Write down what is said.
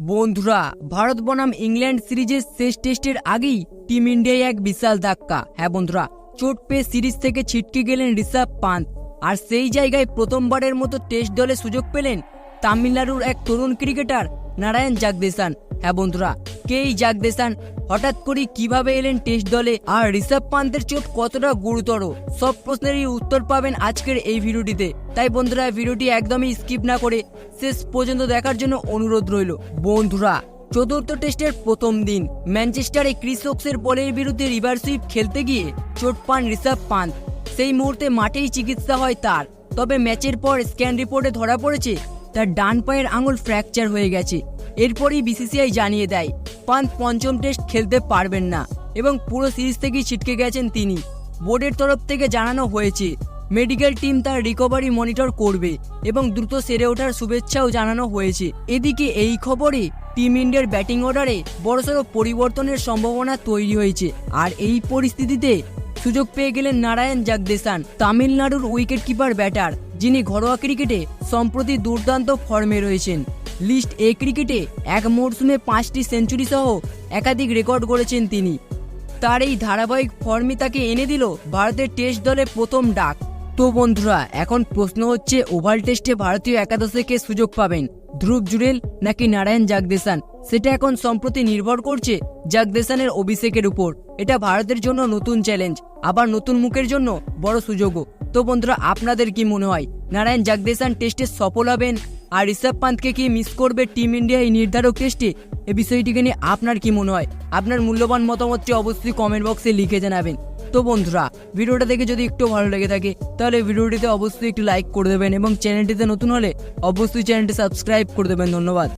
বন্ধুরা, ভারত বনাম ইংল্যান্ড সিরিজের শেষ টেস্টের আগেই টিম ইন্ডিয়ায় এক বিশাল ধাক্কা। হ্যাঁ বন্ধুরা, চোট পেয়ে সিরিজ থেকে ছিটকে গেলেন ঋষভ পান্ত। আর সেই জায়গায় প্রথমবারের মতো টেস্ট দলে সুযোগ পেলেন তামিলনাড়ুর এক তরুণ ক্রিকেটার নারায়ণ জাগদেশান। হ্যাঁ বন্ধুরা, কে এই জাগদেশান? হঠাৎ করে কিভাবে এলেন টেস্ট দলে? আর ঋষভ পান্তের চোট কতটা গুরুতর? সব প্রশ্নেরই উত্তর পাবেন আজকের এই ভিডিওটিতে। তাই বন্ধুরা, ভিডিওটি একদমই স্কিপ না করে শেষ পর্যন্ত দেখার জন্য অনুরোধ রইল। বন্ধুরা, চতুর্থ টেস্টের প্রথম দিন ম্যানচেস্টারে ক্রিস ওকসের বলের বিরুদ্ধে রিভার সুইপ খেলতে গিয়ে চোট পান ঋষভ পান্ত। সেই মুহূর্তে মাঠেই চিকিৎসা হয় তার। তবে ম্যাচের পর স্ক্যান রিপোর্টে ধরা পড়েছে তার ডান পায়ের আঙুল ফ্র্যাকচার হয়ে গেছে। এরপরই বিসিসিআই জানিয়ে দেয় পান্ত পঞ্চম টেস্ট খেলতে পারবেন না এবং পুরো সিরিজ থেকেই ছিটকে গেছেন তিনি। বোর্ডের তরফ থেকে জানানো হয়েছে মেডিকেল টিম তার রিকভারি মনিটর করবে এবং দ্রুত সেরে ওঠার শুভেচ্ছাও জানানো হয়েছে। এদিকে এই খবরে টিম ইন্ডিয়ার ব্যাটিং অর্ডারে বড়সড় পরিবর্তনের সম্ভাবনা তৈরি হয়েছে। আর এই পরিস্থিতিতে সুযোগ পেয়ে গেলেন নারায়ণ জাগদেশান, তামিলনাড়ুর উইকেট কিপার ব্যাটার, যিনি ঘরোয়া ক্রিকেটে সম্প্রতি দুর্দান্ত ফর্মে রয়েছেন। লিস্ট এ ক্রিকেটে এক মরশুমে 5টি সেঞ্চুরি সহ একাধিক রেকর্ড গড়েছেন তিনি। তার এই ধারাবাহিক ফর্মই তাকে এনে দিল ভারতের টেস্ট দলে প্রথম ডাক। তো বন্ধুরা, এখন প্রশ্ন হচ্ছে ওভাল টেস্টে ভারতীয় একাদশে কে সুযোগ পাবেন, ধ্রুব জুরেল নাকি নারায়ণ জাগদেশান? সেটা এখন সম্প্রতি নির্ভর করছে জাগদেশানের অভিষেকের উপর। এটা ভারতের জন্য নতুন চ্যালেঞ্জ, আবার নতুন মুখের জন্য বড় সুযোগও। তো বন্ধুরা, আপনাদের কি মনে হয়, নারায়ণ জাগদেশান টেস্টে সফল হবেন আর ঋষভ পান্তকে কি মিস করবে টিম ইন্ডিয়া এই নির্ধারক টেস্টে? এই বিষয়টিকে নিয়ে আপনার কি মনে হয়? আপনার মূল্যবান মতামতটি অবশ্যই কমেন্ট বক্সে লিখে জানাবেন। তো বন্ধুরা, ভিডিওটা দেখে যদি একটু ভালো লেগে থাকে তাহলে ভিডিওটিতে অবশ্যই একটু লাইক করে দেবেন এবং চ্যানেলটিতে নতুন হলে অবশ্যই চ্যানেলটি সাবস্ক্রাইব করে দেবেন। ধন্যবাদ।